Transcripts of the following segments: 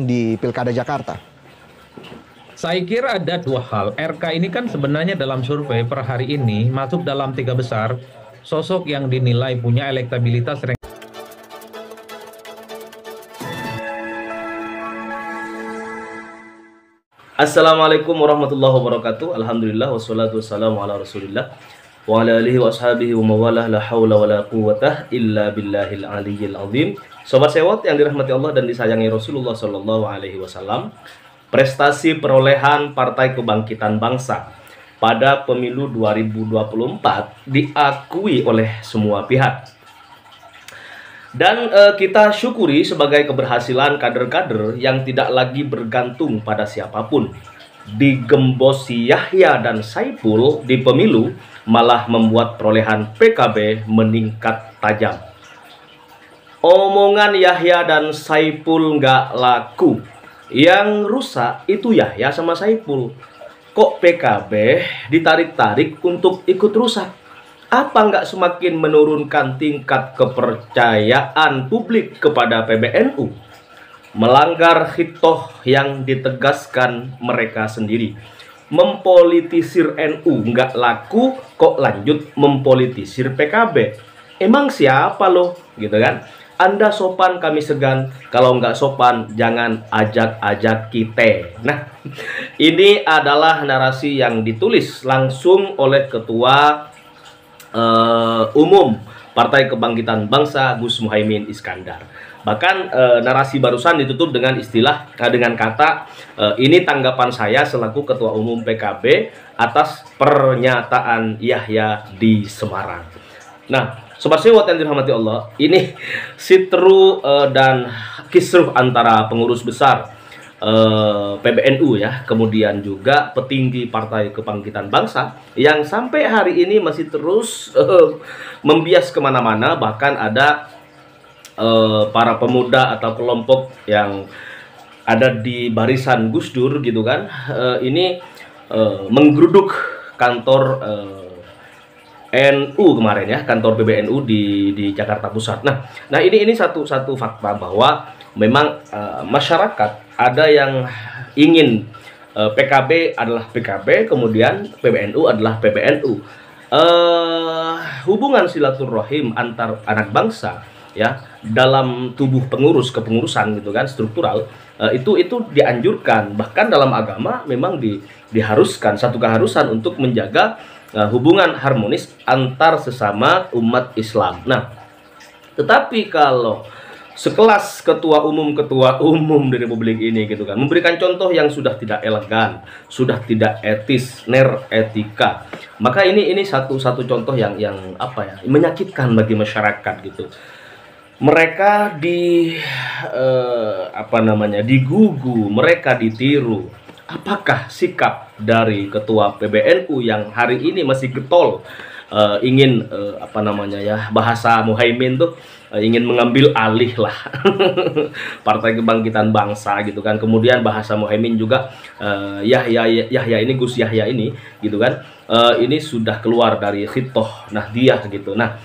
di Pilkada Jakarta? Saya kira ada dua hal. RK ini kan sebenarnya dalam survei per hari ini masuk dalam 3 besar sosok yang dinilai punya elektabilitas. Assalamualaikum warahmatullahi wabarakatuh. Alhamdulillah wassalatu wassalamu ala Rasulillah wa ala alihi wa ashabihi wa mawalah la haula wa la quwwata illa billahil aliyyil azim. Sobat sewot yang dirahmati Allah dan disayangi Rasulullah sallallahu alaihi wasallam, prestasi perolehan Partai Kebangkitan Bangsa pada pemilu 2024 diakui oleh semua pihak. Dan kita syukuri sebagai keberhasilan kader-kader yang tidak lagi bergantung pada siapapun. Digembosi Yahya dan Saipul di pemilu malah membuat perolehan PKB meningkat tajam. Omongan Yahya dan Saipul nggak laku. Yang rusak itu Yahya sama Saipul. Kok PKB ditarik-tarik untuk ikut rusak? Apa nggak semakin menurunkan tingkat kepercayaan publik kepada PBNU? Melanggar hitoh yang ditegaskan mereka sendiri. Mempolitisir NU nggak laku, kok lanjut mempolitisir PKB? Emang siapa loh? Gitu kan? Anda sopan kami segan, kalau nggak sopan jangan ajak-ajak kita. Nah, ini adalah narasi yang ditulis langsung oleh Ketua Umum Partai Kebangkitan Bangsa Gus Muhaimin Iskandar. Bahkan narasi barusan ditutup dengan istilah dengan kata ini tanggapan saya selaku Ketua Umum PKB atas pernyataan Yahya di Semarang. Nah, sobat sewot yang dirahmati Allah, ini sitru dan kisruh antara pengurus besar PBNU ya, kemudian juga petinggi Partai Kebangkitan Bangsa yang sampai hari ini masih terus membias kemana-mana. Bahkan ada para pemuda atau kelompok yang ada di barisan Gus Dur gitu kan, ini menggeruduk kantor NU kemarin ya, kantor PBNU di Jakarta Pusat. Nah ini satu fakta bahwa memang masyarakat ada yang ingin PKB adalah PKB, kemudian PBNU adalah PBNU. Hubungan silaturahim antar anak bangsa ya dalam tubuh pengurus kepengurusan gitu kan, struktural, itu dianjurkan. Bahkan dalam agama memang diharuskan, satu keharusan untuk menjaga hubungan harmonis antar sesama umat Islam. Nah, tetapi kalau sekelas ketua umum di Republik ini gitu kan memberikan contoh yang sudah tidak elegan, sudah tidak etis, etika, maka ini satu contoh yang apa ya, menyakitkan bagi masyarakat gitu. Mereka digugu, mereka ditiru. Apakah sikap dari ketua PBNU yang hari ini masih getol ingin bahasa Muhaimin tuh ingin mengambil alih lah Partai Kebangkitan Bangsa gitu kan. Kemudian bahasa Muhaimin juga Yahya ini, Gus Yahya ini gitu kan, ini sudah keluar dari hitoh Nahdiyah gitu. Nah,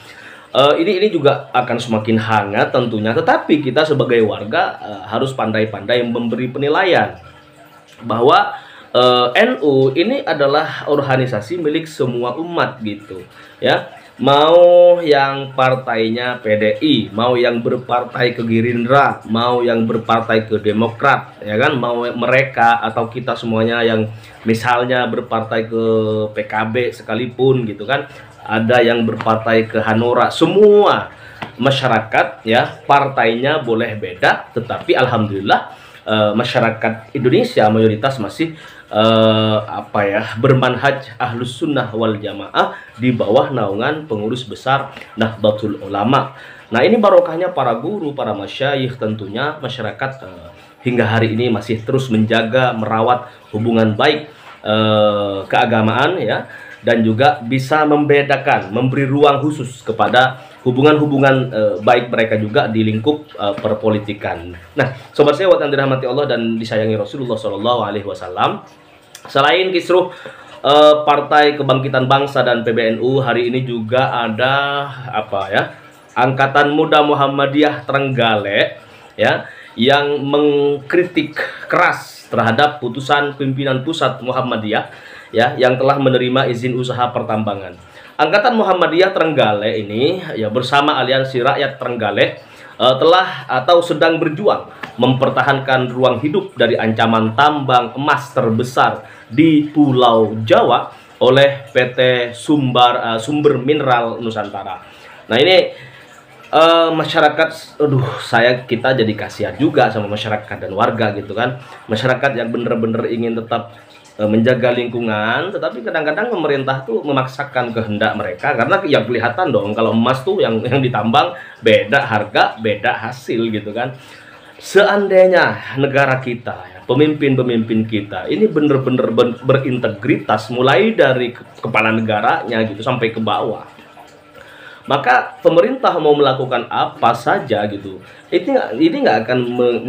ini juga akan semakin hangat tentunya, tetapi kita sebagai warga harus pandai-pandai memberi penilaian bahwa NU ini adalah organisasi milik semua umat gitu ya. Mau yang partainya PDI, mau yang berpartai ke Gerindra, mau yang berpartai ke Demokrat ya kan, mau mereka atau kita semuanya yang misalnya berpartai ke PKB sekalipun gitu kan, ada yang berpartai ke Hanura, semua masyarakat ya partainya boleh beda, tetapi alhamdulillah masyarakat Indonesia mayoritas masih bermanhaj Ahlus Sunnah wal Jamaah di bawah naungan pengurus besar Nahdlatul Ulama. Nah, ini barokahnya para guru, para masyayikh, tentunya masyarakat hingga hari ini masih terus menjaga, merawat hubungan baik keagamaan ya, dan juga bisa membedakan, memberi ruang khusus kepada hubungan-hubungan baik mereka juga di lingkup perpolitikan. Nah, sobat sewot yang dirahmati Allah dan disayangi Rasulullah SAW, selain kisruh Partai Kebangkitan Bangsa dan PBNU, hari ini juga ada Angkatan Muda Muhammadiyah Trenggalek ya, yang mengkritik keras terhadap putusan pimpinan pusat Muhammadiyah ya yang telah menerima izin usaha pertambangan. Angkatan Muhammadiyah Trenggalek ini ya bersama Aliansi Rakyat Trenggalek telah atau sedang berjuang mempertahankan ruang hidup dari ancaman tambang emas terbesar di Pulau Jawa oleh PT Sumber Mineral Nusantara. Nah ini masyarakat, kita jadi kasihan juga sama masyarakat dan warga gitu kan. Masyarakat yang bener-bener ingin tetap menjaga lingkungan, tetapi kadang-kadang pemerintah tuh memaksakan kehendak mereka karena ya kelihatan dong kalau emas tuh yang ditambang beda harga, beda hasil gitu kan. Seandainya negara kita ya, pemimpin-pemimpin kita ini bener-bener berintegritas mulai dari kepala negaranya gitu sampai ke bawah, maka pemerintah mau melakukan apa saja gitu, ini nggak akan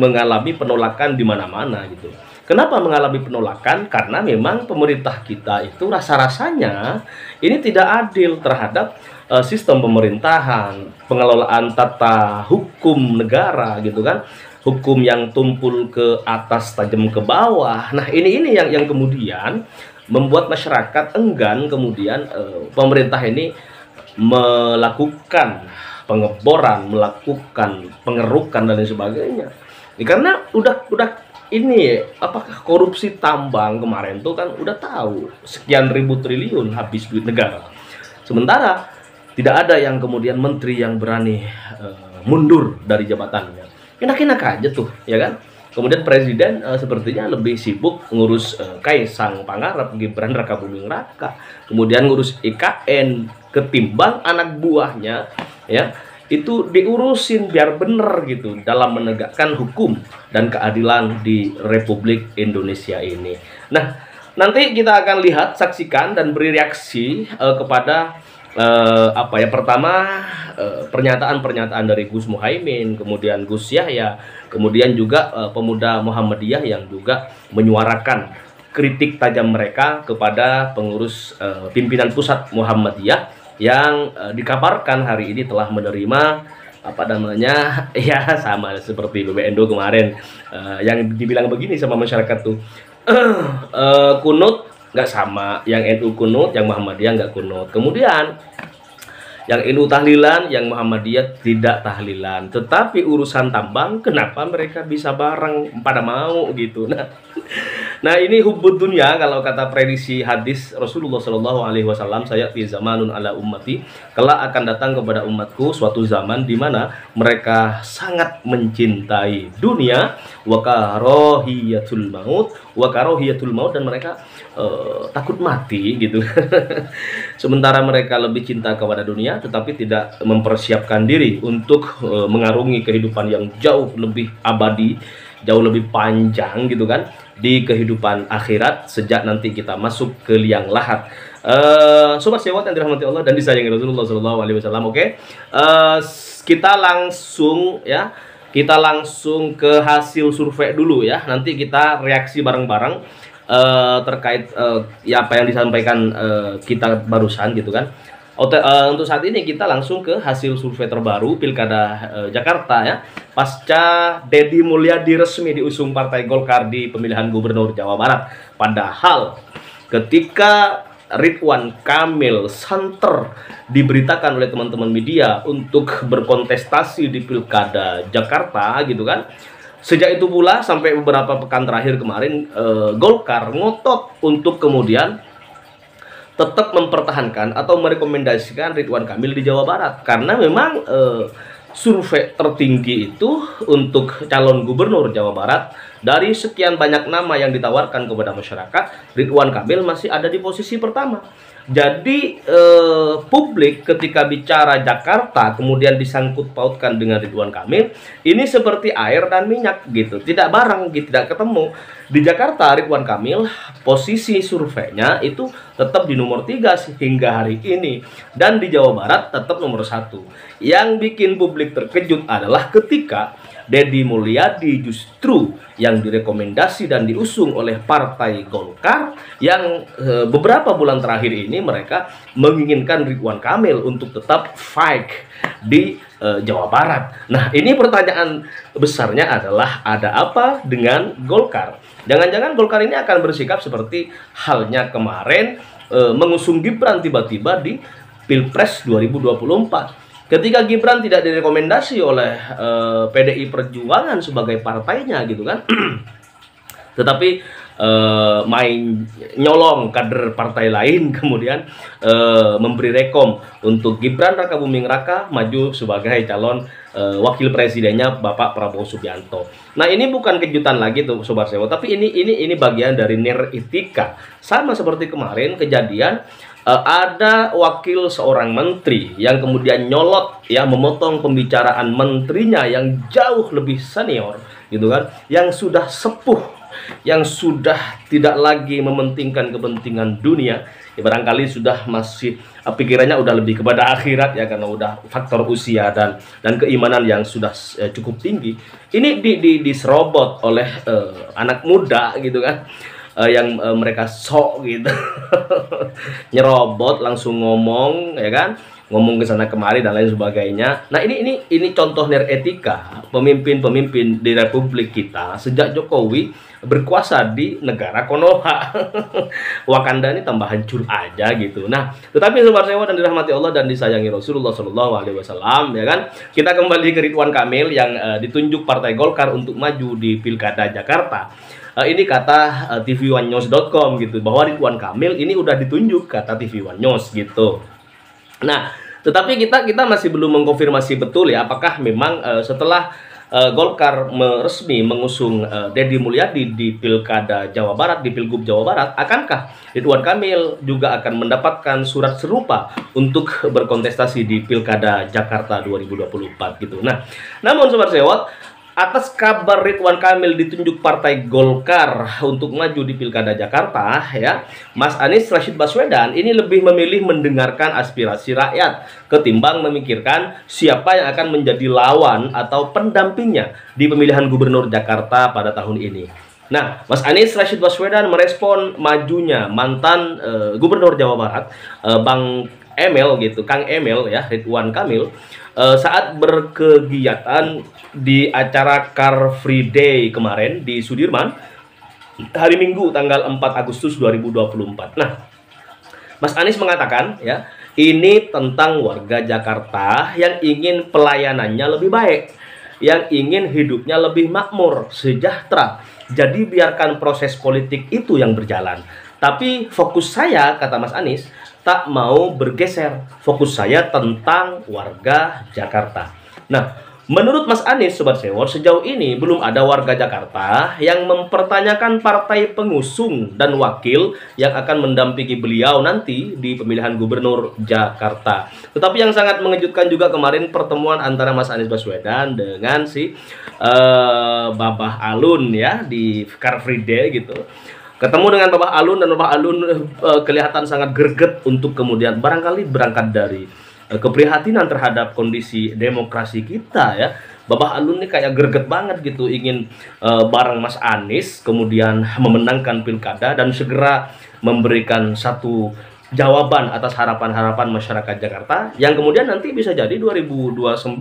mengalami penolakan di mana-mana gitu. Kenapa mengalami penolakan? Karena memang pemerintah kita itu rasa-rasanya ini tidak adil terhadap sistem pemerintahan, pengelolaan tata hukum negara gitu kan, hukum yang tumpul ke atas tajam ke bawah. Nah ini yang kemudian membuat masyarakat enggan kemudian pemerintah ini melakukan pengeboran, melakukan pengerukan dan lain sebagainya. Karena udah ini apakah korupsi tambang kemarin tuh kan udah tahu sekian ribu triliun habis duit negara. Sementara tidak ada yang kemudian menteri yang berani mundur dari jabatannya. Enak-enak aja tuh, ya kan? Kemudian presiden sepertinya lebih sibuk ngurus Kaisang Pangarep, Gibran Rakabuming Raka, kemudian ngurus IKN ketimbang anak buahnya ya itu diurusin biar bener gitu dalam menegakkan hukum dan keadilan di Republik Indonesia ini. Nah, nanti kita akan lihat, saksikan dan beri reaksi kepada pertama pernyataan-pernyataan dari Gus Muhaimin, kemudian Gus Yahya, kemudian juga pemuda Muhammadiyah yang juga menyuarakan kritik tajam mereka kepada pengurus pimpinan pusat Muhammadiyah yang dikabarkan hari ini telah menerima ya sama seperti BBNdo kemarin yang dibilang begini sama masyarakat tuh kunut nggak sama, yang NU kunut, yang Muhammadiyah nggak kunut. Kemudian yang NU tahlilan, yang Muhammadiyah tidak tahlilan. Tetapi urusan tambang, kenapa mereka bisa bareng pada mau gitu? Nah ini hubbud dunya, kalau kata prediksi hadis Rasulullah Shallallahu Alaihi Wasallam, saya fi zamanun ala ummati, kelak akan datang kepada umatku suatu zaman di mana mereka sangat mencintai dunia, wa karahiyatul maut, dan mereka takut mati gitu. Sementara mereka lebih cinta kepada dunia tetapi tidak mempersiapkan diri untuk mengarungi kehidupan yang jauh lebih abadi, jauh lebih panjang gitu kan, di kehidupan akhirat sejak nanti kita masuk ke liang lahat. Sobat sewot yang dirahmati Allah dan disayangi Rasulullah SAW. Oke, kita langsung ke hasil survei dulu ya. Nanti kita reaksi bareng-bareng terkait apa yang disampaikan kita barusan gitu kan. Untuk saat ini kita langsung ke hasil survei terbaru Pilkada Jakarta ya. Pasca Deddy Mulyadi resmi diusung Partai Golkar di pemilihan Gubernur Jawa Barat. Padahal ketika Ridwan Kamil santer diberitakan oleh teman-teman media untuk berkontestasi di Pilkada Jakarta gitu kan. Sejak itu pula sampai beberapa pekan terakhir kemarin Golkar ngotot untuk kemudian tetap mempertahankan atau merekomendasikan Ridwan Kamil di Jawa Barat, karena memang survei tertinggi itu untuk calon gubernur Jawa Barat dari sekian banyak nama yang ditawarkan kepada masyarakat, Ridwan Kamil masih ada di posisi pertama. Jadi publik ketika bicara Jakarta kemudian disangkut pautkan dengan Ridwan Kamil, ini seperti air dan minyak gitu, tidak bareng gitu, tidak ketemu. Di Jakarta Ridwan Kamil posisi surveinya itu tetap di nomor 3 hingga hari ini, dan di Jawa Barat tetap nomor 1. Yang bikin publik terkejut adalah ketika Deddy Mulyadi justru yang direkomendasi dan diusung oleh Partai Golkar yang beberapa bulan terakhir ini mereka menginginkan Ridwan Kamil untuk tetap fight di Jawa Barat. Nah, ini pertanyaan besarnya adalah ada apa dengan Golkar? Jangan-jangan Golkar ini akan bersikap seperti halnya kemarin mengusung Gibran tiba-tiba di Pilpres 2024. Ketika Gibran tidak direkomendasi oleh PDI Perjuangan sebagai partainya gitu kan, tetapi main nyolong kader partai lain, kemudian memberi rekom untuk Gibran Rakabuming Raka maju sebagai calon wakil presidennya Bapak Prabowo Subianto. Nah, ini bukan kejutan lagi tuh Sobat Sewo, tapi ini bagian dari neretika. Sama seperti kemarin kejadian ada wakil seorang menteri yang kemudian nyolot ya, memotong pembicaraan menterinya yang jauh lebih senior gitu kan, yang sudah sepuh, yang sudah tidak lagi mementingkan kepentingan dunia ya, barangkali sudah masih pikirannya udah lebih kepada akhirat ya, karena udah faktor usia dan keimanan yang sudah cukup tinggi. Ini diserobot oleh anak muda gitu kan, yang mereka sok gitu nyerobot, langsung ngomong ya kan, ngomong ke sana kemari dan lain sebagainya. Nah, ini contoh neretika pemimpin-pemimpin di Republik kita sejak Jokowi berkuasa di negara Konoha. Wakanda ini tambah hancur aja gitu. Nah, tetapi Sobat Sewa dan dirahmati Allah dan disayangi Rasulullah SAW ya kan, kita kembali ke Ridwan Kamil yang ditunjuk Partai Golkar untuk maju di Pilkada Jakarta. Ini kata TV1news.com gitu, bahwa Ridwan Kamil ini udah ditunjuk, kata TV1 News gitu. Nah, tetapi kita masih belum mengkonfirmasi betul ya, apakah memang setelah Golkar resmi mengusung Deddy Mulyadi di Pilkada Jawa Barat, di Pilgub Jawa Barat, akankah Ridwan Kamil juga akan mendapatkan surat serupa untuk berkontestasi di Pilkada Jakarta 2024 gitu. Nah, namun Sobat Sewot, atas kabar Ridwan Kamil ditunjuk Partai Golkar untuk maju di Pilkada Jakarta ya, Mas Anies Rashid Baswedan ini lebih memilih mendengarkan aspirasi rakyat ketimbang memikirkan siapa yang akan menjadi lawan atau pendampingnya di pemilihan gubernur Jakarta pada tahun ini. Nah, Mas Anies Rashid Baswedan merespon majunya mantan gubernur Jawa Barat, Bang Emil gitu, Kang Emil ya, Ridwan Kamil, saat berkegiatan di acara Car Free Day kemarin di Sudirman hari Minggu tanggal 4 Agustus 2024. Nah, Mas Anies mengatakan ya, ini tentang warga Jakarta yang ingin pelayanannya lebih baik, yang ingin hidupnya lebih makmur, sejahtera. Jadi biarkan proses politik itu yang berjalan. Tapi fokus saya, kata Mas Anies, tak mau bergeser. Fokus saya tentang warga Jakarta. Nah, menurut Mas Anies, Sobat Sewot, sejauh ini belum ada warga Jakarta yang mempertanyakan partai pengusung dan wakil yang akan mendampingi beliau nanti di pemilihan gubernur Jakarta. Tetapi yang sangat mengejutkan juga kemarin pertemuan antara Mas Anies Baswedan dengan si Babah Alun ya di Car Free Day gitu. Ketemu dengan Babah Alun dan Babah Alun kelihatan sangat greget untuk kemudian barangkali berangkat dari keprihatinan terhadap kondisi demokrasi kita ya. Babah Alun ini kayak greget banget gitu, ingin bareng Mas Anies kemudian memenangkan pilkada dan segera memberikan satu jawaban atas harapan-harapan masyarakat Jakarta yang kemudian nanti bisa jadi 2029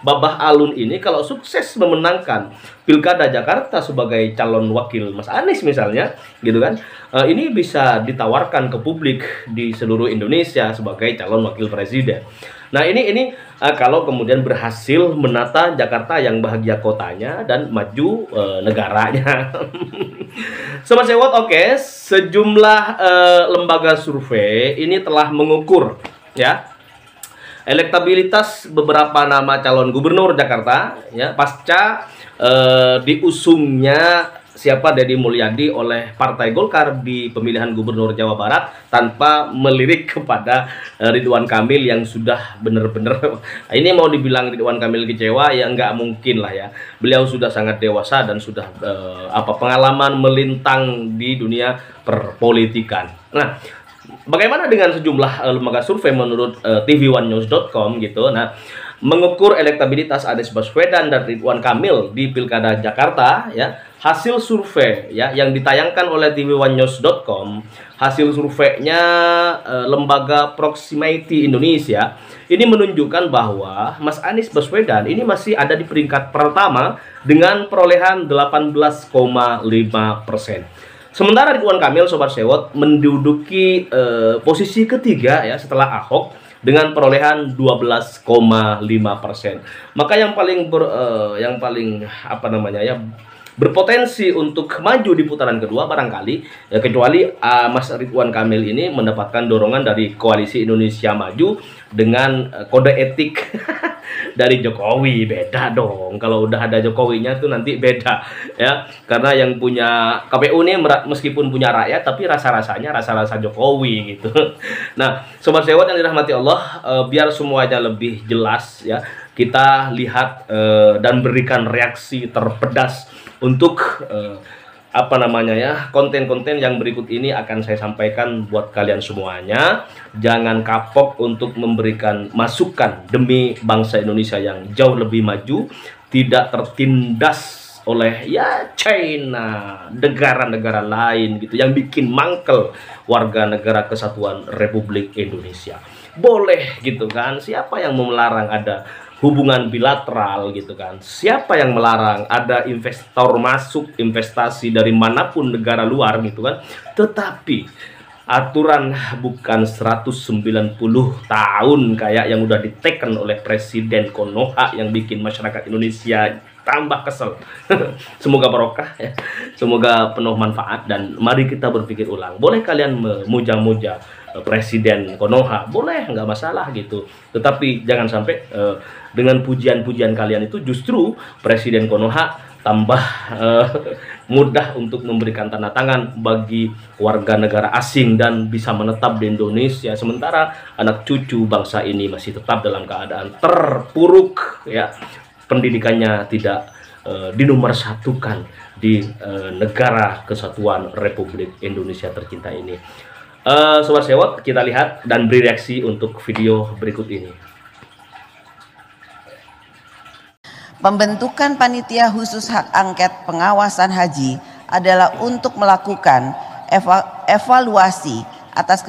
Babah Alun ini kalau sukses memenangkan Pilkada Jakarta sebagai calon wakil Mas Anies misalnya gitu kan, ini bisa ditawarkan ke publik di seluruh Indonesia sebagai calon wakil presiden. Nah, ini kalau kemudian berhasil menata Jakarta yang bahagia kotanya dan maju negaranya. Sobat Sewot, oke, sejumlah lembaga survei ini telah mengukur ya elektabilitas beberapa nama calon gubernur Jakarta ya pasca diusungnya siapa Deddy Mulyadi oleh Partai Golkar di pemilihan gubernur Jawa Barat tanpa melirik kepada Ridwan Kamil yang sudah benar-benar ini mau dibilang Ridwan Kamil kecewa ya nggak mungkin lah ya. Beliau sudah sangat dewasa dan sudah pengalaman melintang di dunia perpolitikan. Nah, bagaimana dengan sejumlah lembaga survei menurut TV1news.com gitu. Nah, mengukur elektabilitas Anies Baswedan dan Ridwan Kamil di Pilkada Jakarta, ya, hasil survei ya yang ditayangkan oleh tv1news.com, hasil surveinya lembaga Proximity Indonesia ini menunjukkan bahwa Mas Anies Baswedan ini masih ada di peringkat pertama dengan perolehan 18,5%. Sementara Ridwan Kamil, Sobat Sewot, menduduki posisi ketiga ya setelah Ahok dengan perolehan 12,5%. Maka yang paling berpotensi untuk maju di putaran kedua barangkali ya, kecuali Mas Ridwan Kamil ini mendapatkan dorongan dari Koalisi Indonesia Maju dengan kode etik dari Jokowi. Beda dong kalau udah ada Jokowinya tuh nanti beda ya, karena yang punya KPU ini meskipun punya rakyat tapi rasa-rasanya rasa-rasa Jokowi gitu. Nah, Sobat Sewot yang dirahmati Allah, biar semuanya lebih jelas ya, kita lihat dan berikan reaksi terpedas untuk konten-konten yang berikut ini akan saya sampaikan buat kalian semuanya. Jangan kapok untuk memberikan masukan demi bangsa Indonesia yang jauh lebih maju, tidak tertindas oleh ya China, negara-negara lain gitu yang bikin mangkel warga negara kesatuan Republik Indonesia. Boleh gitu kan, siapa yang mau melarang ada hubungan bilateral gitu kan, siapa yang melarang ada investor masuk investasi dari manapun negara luar gitu kan. Tetapi aturan bukan 190 tahun kayak yang udah diteken oleh Presiden Konoha yang bikin masyarakat Indonesia tambah kesel. Semoga barokah ya, semoga penuh manfaat, dan mari kita berpikir ulang. Boleh kalian memuja-muja Presiden Konoha, boleh, nggak masalah gitu, tetapi jangan sampai dengan pujian-pujian kalian itu justru Presiden Konoha tambah mudah untuk memberikan tanda tangan bagi warga negara asing dan bisa menetap di Indonesia, sementara anak cucu bangsa ini masih tetap dalam keadaan terpuruk ya, pendidikannya tidak dinomorsatukan di negara kesatuan Republik Indonesia tercinta ini. Sobat Sewot, kita lihat dan beri reaksi untuk video berikut ini. Pembentukan panitia khusus hak angket pengawasan haji adalah untuk melakukan evaluasi atas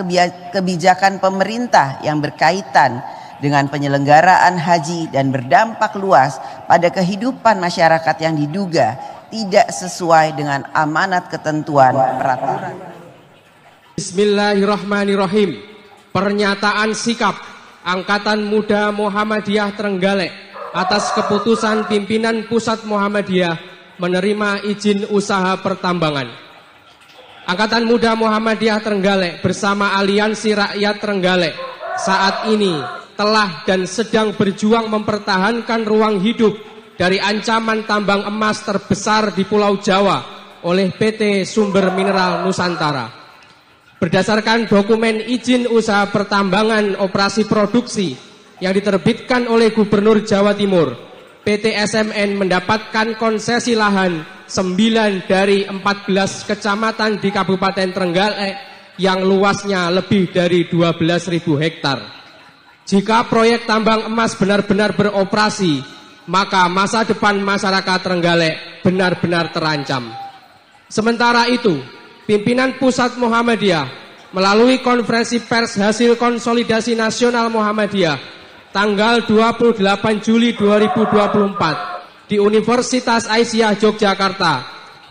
kebijakan pemerintah yang berkaitan dengan penyelenggaraan haji dan berdampak luas pada kehidupan masyarakat yang diduga tidak sesuai dengan amanat ketentuan peraturan. Bismillahirrahmanirrahim. Pernyataan sikap Angkatan Muda Muhammadiyah Trenggalek atas keputusan pimpinan Pusat Muhammadiyah menerima izin usaha pertambangan. Angkatan Muda Muhammadiyah Trenggalek bersama Aliansi Rakyat Trenggalek saat ini telah dan sedang berjuang mempertahankan ruang hidup dari ancaman tambang emas terbesar di Pulau Jawa oleh PT Sumber Mineral Nusantara. Berdasarkan dokumen izin usaha pertambangan operasi produksi yang diterbitkan oleh Gubernur Jawa Timur, PT SMN mendapatkan konsesi lahan 9 dari 14 kecamatan di Kabupaten Trenggalek yang luasnya lebih dari 12.000 hektar. Jika proyek tambang emas benar-benar beroperasi, maka masa depan masyarakat Trenggalek benar-benar terancam. Sementara itu, pimpinan Pusat Muhammadiyah melalui konferensi pers hasil konsolidasi nasional Muhammadiyah tanggal 28 Juli 2024 di Universitas Aisyah Yogyakarta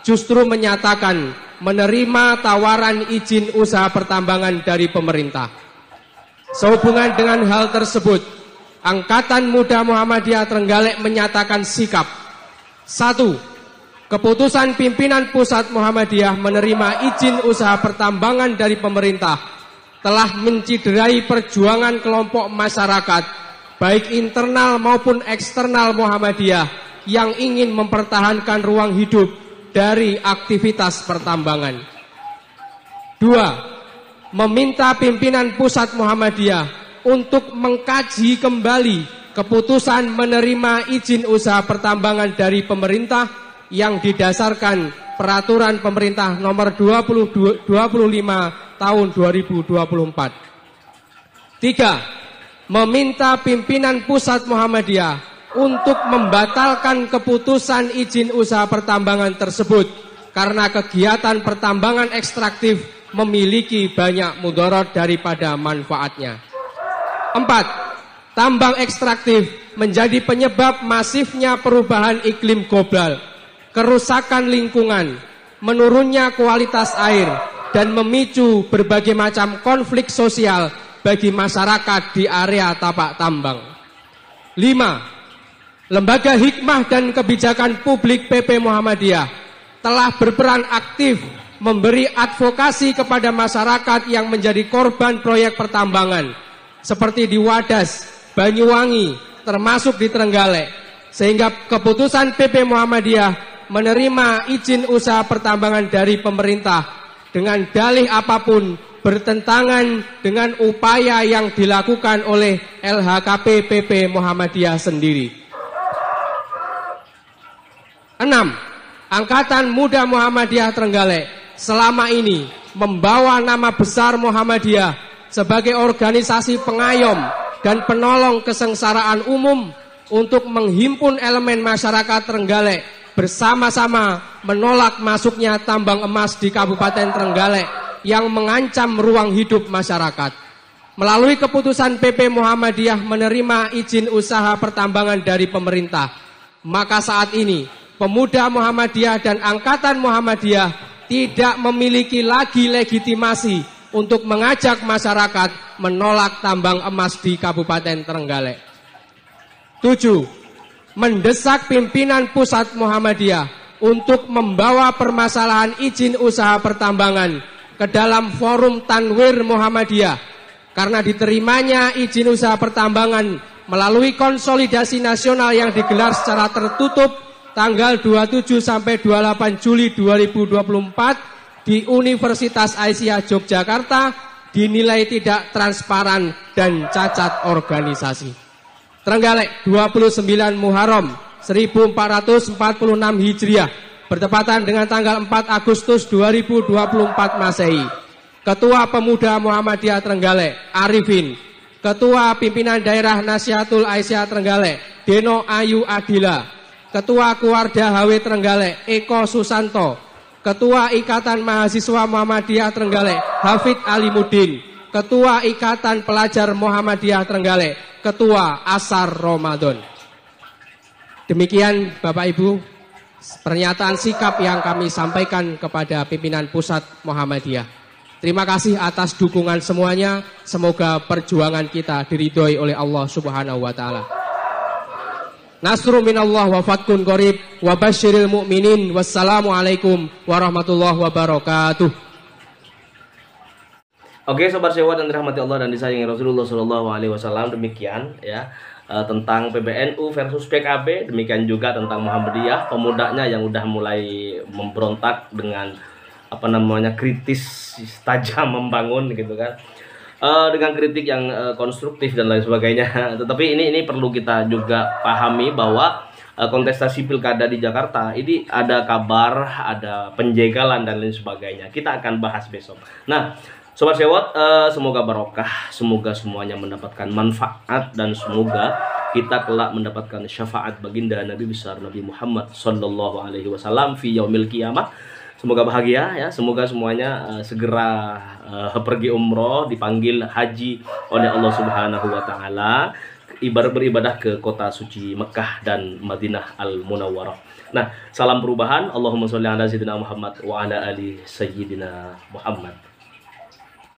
justru menyatakan menerima tawaran izin usaha pertambangan dari pemerintah. Sehubungan dengan hal tersebut, Angkatan Muda Muhammadiyah Trenggalek menyatakan sikap. 1. Keputusan pimpinan Pusat Muhammadiyah menerima izin usaha pertambangan dari pemerintah telah menciderai perjuangan kelompok masyarakat, baik internal maupun eksternal Muhammadiyah, yang ingin mempertahankan ruang hidup dari aktivitas pertambangan. 2. Meminta pimpinan Pusat Muhammadiyah untuk mengkaji kembali keputusan menerima izin usaha pertambangan dari pemerintah yang didasarkan Peraturan Pemerintah Nomor 25 Tahun 2024. 3. meminta pimpinan pusat Muhammadiyah untuk membatalkan keputusan izin usaha pertambangan tersebut karena kegiatan pertambangan ekstraktif memiliki banyak mudarat daripada manfaatnya. 4. Tambang ekstraktif menjadi penyebab masifnya perubahan iklim global, kerusakan lingkungan, menurunnya kualitas air, dan memicu berbagai macam konflik sosial bagi masyarakat di area tapak tambang. 5. Lembaga Hikmah dan Kebijakan Publik PP Muhammadiyah telah berperan aktif memberi advokasi kepada masyarakat yang menjadi korban proyek pertambangan seperti di Wadas, Banyuwangi, termasuk di Trenggalek, sehingga keputusan PP Muhammadiyah menerima izin usaha pertambangan dari pemerintah dengan dalih apapun bertentangan dengan upaya yang dilakukan oleh LHKP PP Muhammadiyah sendiri. 6. Angkatan Muda Muhammadiyah Trenggalek selama ini membawa nama besar Muhammadiyah sebagai organisasi pengayom dan penolong kesengsaraan umum untuk menghimpun elemen masyarakat Trenggalek bersama-sama menolak masuknya tambang emas di Kabupaten Trenggalek yang mengancam ruang hidup masyarakat. Melalui keputusan PP Muhammadiyah menerima izin usaha pertambangan dari pemerintah, maka saat ini pemuda Muhammadiyah dan angkatan Muhammadiyah tidak memiliki lagi legitimasi untuk mengajak masyarakat menolak tambang emas di Kabupaten Trenggalek. 7. Mendesak pimpinan pusat Muhammadiyah untuk membawa permasalahan izin usaha pertambangan ke dalam forum Tanwir Muhammadiyah karena diterimanya izin usaha pertambangan melalui konsolidasi nasional yang digelar secara tertutup tanggal 27 sampai 28 Juli 2024 di Universitas Aisyah Yogyakarta dinilai tidak transparan dan cacat organisasi. Trenggalek 29 Muharram 1446 Hijriah bertepatan dengan tanggal 4 Agustus 2024 Masehi. Ketua Pemuda Muhammadiyah Trenggalek Arifin, Ketua Pimpinan Daerah Nasihatul Aisyah Trenggalek Deno Ayu Adila, Ketua Kuarda HW Trenggalek Eko Susanto, Ketua Ikatan Mahasiswa Muhammadiyah Trenggalek Hafid Alimuddin, Ketua Ikatan Pelajar Muhammadiyah Trenggalek Ketua Asar Ramadan. Demikian Bapak Ibu pernyataan sikap yang kami sampaikan kepada pimpinan pusat Muhammadiyah. Terima kasih atas dukungan semuanya. Semoga perjuangan kita diridhoi oleh Allah Subhanahu wa taala. Nasrun minallah wa fatkun qarib wa basyiril mu'minin. Wassalamualaikum warahmatullahi wabarakatuh. Oke, sobat sewa dan dirahmati Allah dan disayangi Rasulullah Shallallahu Alaihi Wasallam, demikian ya tentang PBNU versus PKB, demikian juga tentang Muhammadiyah, pemudanya yang udah mulai memberontak dengan apa namanya kritis, tajam membangun gitu kan. Dengan kritik yang konstruktif dan lain sebagainya. Tetapi ini perlu kita juga pahami bahwa kontestasi pilkada di Jakarta ini ada kabar, ada penjagalan dan lain sebagainya. Kita akan bahas besok. Nah, sobat sewot, semoga barokah, semoga semuanya mendapatkan manfaat dan semoga kita kelak mendapatkan syafaat baginda Nabi besar Nabi Muhammad Sallallahu Alaihi Wasallam fi yaumil qiyamah. Semoga bahagia ya, semoga semuanya segera pergi umroh, dipanggil haji oleh Allah Subhanahu wa taala, beribadah ke kota suci Mekah dan Madinah Al-Munawwarah. Nah, salam perubahan. Allahumma sholli ala sayyidina Muhammad wa ala ali sayyidina Muhammad.